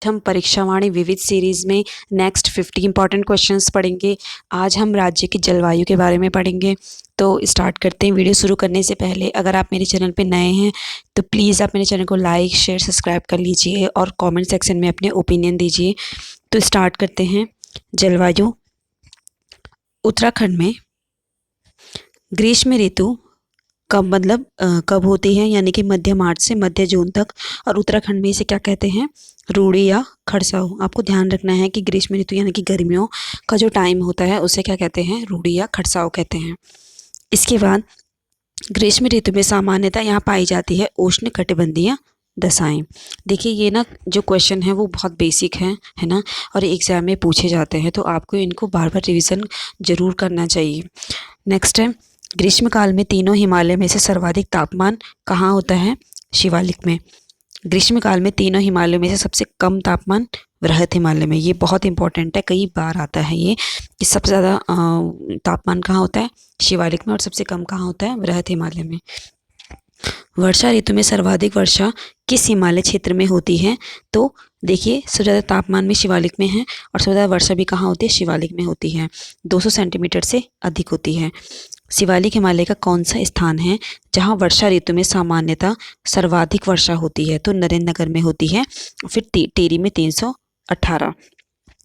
हम परीक्षावाणी विविध सीरीज में नेक्स्ट 50 इंपॉर्टेंट क्वेश्चंस पढ़ेंगे। आज हम राज्य की जलवायु के बारे में पढ़ेंगे। तो स्टार्ट करते हैं। वीडियो शुरू करने से पहले अगर आप मेरे चैनल पे नए हैं तो प्लीज़ आप मेरे चैनल को लाइक शेयर सब्सक्राइब कर लीजिए और कमेंट सेक्शन में अपने ओपिनियन दीजिए। तो स्टार्ट करते हैं। जलवायु। उत्तराखंड में ग्रीष्म ऋतु कब होती है, यानी कि मध्य मार्च से मध्य जून तक। और उत्तराखंड में इसे क्या कहते हैं, रूढ़ी या खड़साऊ। आपको ध्यान रखना है कि ग्रीष्म ऋतु यानी कि गर्मियों का जो टाइम होता है उसे क्या कहते हैं, रूढ़ी या खड़साऊ कहते हैं। इसके बाद ग्रीष्म ऋतु में सामान्यतः यहाँ पाई जाती है उष्ण कटिबंधीय दशाएं। देखिए ये ना जो क्वेश्चन है वो बहुत बेसिक है ना, और एग्जाम में पूछे जाते हैं, तो आपको इनको बार बार रिवीजन जरूर करना चाहिए। नेक्स्ट है, ग्रीष्मकाल में तीनों हिमालय में से सर्वाधिक तापमान कहाँ होता है, शिवालिक में। ग्रीष्मकाल में तीनों हिमालयों में से सबसे कम तापमान वृहत हिमालय में। ये बहुत इंपॉर्टेंट है, कई बार आता है ये कि सबसे ज़्यादा तापमान कहाँ होता है, शिवालिक में, और सबसे कम कहाँ होता है, वृहत हिमालय में। वर्षा ऋतु में सर्वाधिक वर्षा किस हिमालय क्षेत्र में होती है, तो देखिए सबसे ज़्यादा तापमान में शिवालिक में है और सबसे ज़्यादा वर्षा भी कहाँ होती है, शिवालिक में होती है। 200 सेंटीमीटर से अधिक होती है। शिवालिक हिमालय का कौन सा स्थान है जहां वर्षा ऋतु में सामान्यतः सर्वाधिक वर्षा होती है, तो नरेंद्र नगर में होती है। फिर टिहरी में 318।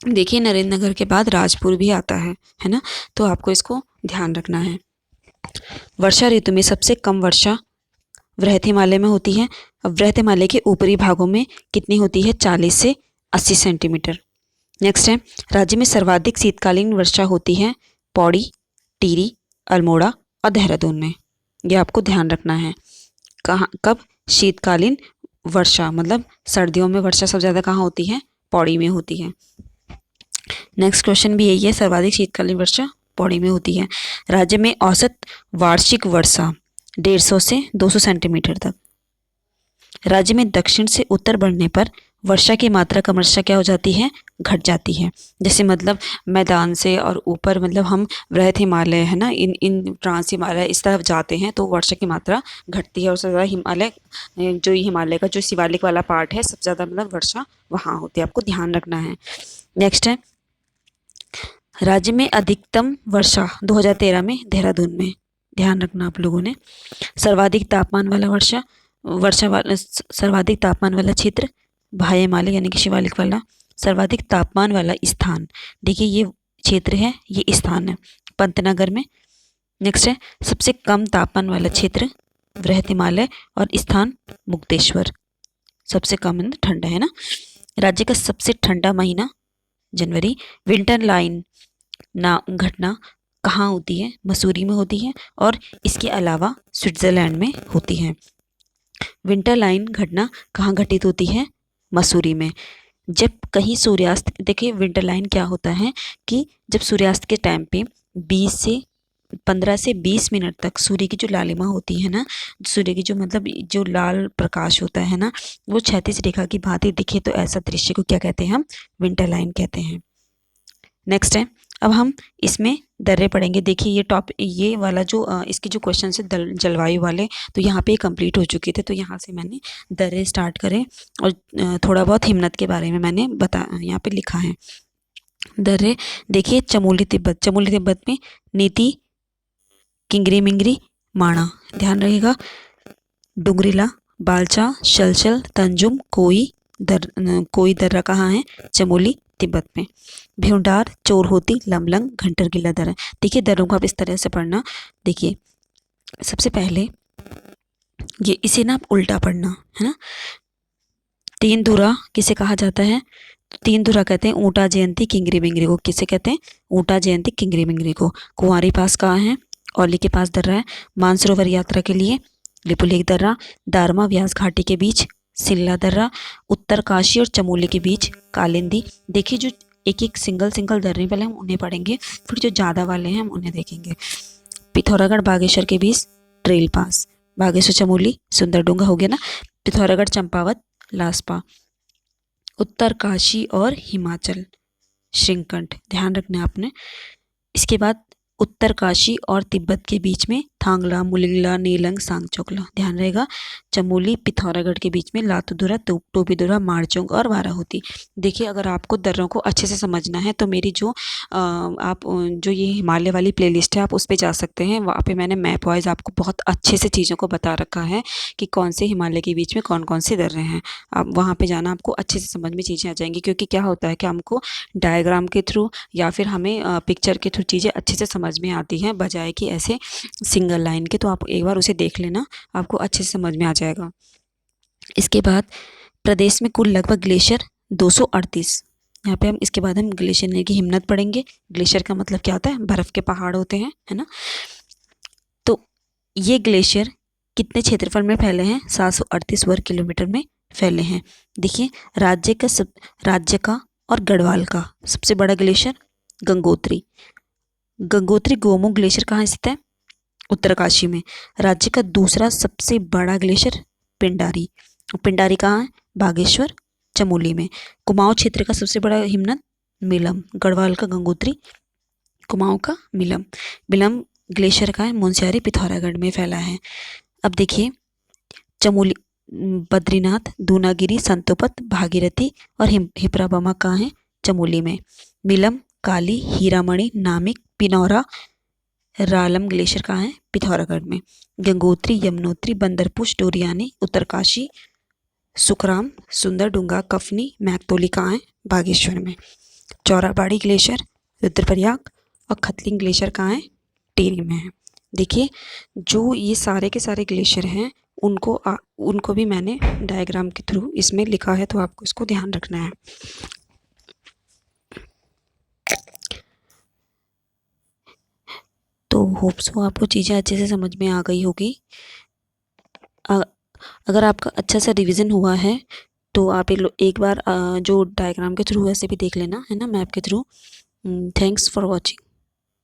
देखिए नरेंद्र नगर के बाद राजपुर भी आता है ना, तो आपको इसको ध्यान रखना है। वर्षा ऋतु में सबसे कम वर्षा वृहत हिमालय में होती है। वृहत हिमालय के ऊपरी भागों में कितनी होती है, 40 से 80 सेंटीमीटर। नेक्स्ट है, राज्य में सर्वाधिक शीतकालीन वर्षा होती है पौड़ी, टिहरी, अल्मोड़ा और देहरादून में। ये आपको ध्यान रखना है। कहाँ कब शीतकालीन वर्षा, मतलब सर्दियों में वर्षा सबसे ज़्यादा कहाँ होती है, पौड़ी में होती है। नेक्स्ट क्वेश्चन भी यही है, सर्वाधिक शीतकालीन वर्षा पौड़ी में होती है। राज्य में औसत वार्षिक वर्षा 150 से 200 सेंटीमीटर तक। राज्य में दक्षिण से उत्तर बढ़ने पर वर्षा की मात्रा क्रमशः क्या हो जाती है, घट जाती है। जैसे मतलब मैदान से और ऊपर, मतलब हम वृहत हिमालय है ना, इन ट्रांस हिमालय इस तरफ जाते हैं तो वर्षा की मात्रा घटती है, और सबसे ज़्यादा हिमालय जो हिमालय का जो शिवालिक वाला पार्ट है सबसे ज़्यादा मतलब वर्षा वहाँ होती है, आपको ध्यान रखना है। नेक्स्ट है, राज्य में अधिकतम वर्षा 2013 में देहरादून में। ध्यान रखना आप लोगों ने। सर्वाधिक तापमान वाला सर्वाधिक तापमान वाला क्षेत्र बाह्य हिमालय यानी कि शिवालिक वाला। सर्वाधिक तापमान वाला स्थान, देखिए ये क्षेत्र है, ये स्थान है पंतनगर में। नेक्स्ट है, सबसे कम तापमान वाला क्षेत्र वृहत हिमालय और स्थान मुक्तेश्वर। सबसे कम ठंडा है ना। राज्य का सबसे ठंडा महीना जनवरी। विंटर लाइन ना घटना कहाँ होती है, मसूरी में होती है, और इसके अलावा स्विट्जरलैंड में होती है। विंटर लाइन घटना कहाँ घटित होती है, मसूरी में। जब कहीं सूर्यास्त, देखिए विंटर लाइन क्या होता है कि जब सूर्यास्त के टाइम पे 15 से 20 मिनट तक सूर्य की जो लालिमा होती है ना, सूर्य की जो मतलब जो लाल प्रकाश होता है ना, वो क्षैतिज रेखा की भांति दिखे, तो ऐसा दृश्य को क्या कहते हैं, हम विंटर लाइन कहते हैं। नेक्स्ट है, अब हम इसमें दर्रे पढ़ेंगे। देखिए ये वाला जो इसके जो क्वेश्चन है जलवायु वाले, तो यहाँ पे कंप्लीट हो चुके थे, तो यहाँ से मैंने दर्रे स्टार्ट करे और थोड़ा बहुत हिमनद के बारे में मैंने यहाँ पे लिखा है। दर्रे देखिए, चमोली तिब्बत में नीति, किंगरी मिंगरी, माणा, ध्यान रहेगा। डुंगरीला, बालचा, शलशल, तंजुम, कोई दर्रा कहाँ है, चमोली तिब्बत में। भ्यूंडार, चोरहोती, लमलंग, घंटरगिल्ला दर्रा। देखिए दर्रों को आप इस तरह से पढ़ना। देखिए सबसे पहले ये इसे ना आप उल्टा पढ़ना है ना। तीन धुरा किसे कहा जाता है, तीन धुरा कहते हैं ऊंटा जयंती किंगरी मिंगरी को। किसे कहते हैं, ऊंटा जयंती किंगरी मिंगरी को। कुंवारी पास कहाँ है, औली के पास दर्रा है। मानसरोवर यात्रा के लिए लिपुलेख दर्रा। दारमा व्यास घाटी के बीच सिल्ला दर्रा। उत्तरकाशी और चमोली के बीच कालिंदी। देखिए जो एक एक सिंगल दर्रे पहले हम उन्हें पढ़ेंगे, फिर जो ज़्यादा वाले हैं हम उन्हें देखेंगे। पिथौरागढ़ बागेश्वर के बीच ट्रेल पास। बागेश्वर चमोली सुंदरडूंगा हो गया ना। पिथौरागढ़ चंपावत लासपा। उत्तरकाशी और हिमाचल श्रीकंठ, ध्यान रखना आपने। इसके बाद उत्तरकाशी और तिब्बत के बीच में थांगला, मुलिंगला, नेलंग, सांगचोकला। ध्यान रहेगा। चमोली पिथौरागढ़ के बीच में लातूदुरा, टोपीदुरा, मारचोंग और वाराहोती। देखिए, अगर आपको दर्रों को अच्छे से समझना है तो मेरी जो ये हिमालय वाली प्लेलिस्ट है आप उस पे जा सकते हैं। वहाँ पे मैंने मैप वाइज आपको बहुत अच्छे से चीज़ों को बता रखा है कि कौन से हिमालय के बीच में कौन कौन से दर्रे हैं। आप वहाँ पे जाना, आपको अच्छे से समझ में चीज़ें आ जाएंगी। क्योंकि क्या होता है कि हमको डायग्राम के थ्रू या फिर हमें पिक्चर के थ्रू चीज़ें अच्छे से समझ में आती हैं, बजाय कि ऐसे सिंगल लाइन के। तो आप एक बार उसे देख लेना, आपको अच्छे से समझ में आ जाएगा। इसके बाद प्रदेश में कुल लगभग ग्लेशियर 238। यहाँ पे हम इसके बाद हम ग्लेशियर की हिम्मत पढ़ेंगे। ग्लेशियर का मतलब क्या होता है? बर्फ़ के पहाड़ होते हैं, है ना। तो ये ग्लेशियर कितने क्षेत्रफल में फैले हैं? 738 वर्ग किलोमीटर में फैले हैं। देखिए, राज्य का और गढ़वाल का सबसे बड़ा ग्लेशियर गंगोत्री। गंगोत्री गोमुख ग्लेशियर कहाँ स्थित है? उत्तरकाशी में। राज्य का दूसरा सबसे बड़ा ग्लेशियर पिंडारी। पिंडारी कहाँ है? बागेश्वर, चमोली में। कुमाऊं क्षेत्र का सबसे बड़ा हिमनद मिलम। गढ़वाल का गंगोत्री, कुमाऊं का मिलम। मिलम ग्लेशियर का है? मुनस्यारी, पिथौरागढ़ में फैला है। अब देखिए, चमोली, बद्रीनाथ, दूनागिरी, संतोपत, भागीरथी और हिप्राबमा कहाँ है? चमोली में। मिलम, काली, हीरामणि, नामिक, पिनौरा, रालम ग्लेशियर कहाँ है? पिथौरागढ़ में। गंगोत्री, यमुनोत्री, बंदरपुश, डोरियानी, उत्तरकाशी, सुखराम, सुंदरडुंगा, कफनी, मैकतोली कहाँ है? बागेश्वर में। चौराबाड़ी ग्लेशियर रुद्रप्रयाग और खतलिंग ग्लेशियर कहाँ है? टिहरी में है। देखिए, जो ये सारे के सारे ग्लेशियर हैं उनको भी मैंने डायग्राम के थ्रू इसमें लिखा है, तो आपको इसको ध्यान रखना है। तो होप सो आपको चीज़ें अच्छे से समझ में आ गई होगी। अगर आपका अच्छा सा रिवीजन हुआ है तो आप एक बार जो डायग्राम के थ्रू ऐसे भी देख लेना, है ना, मैप के थ्रू। Thanks for watching.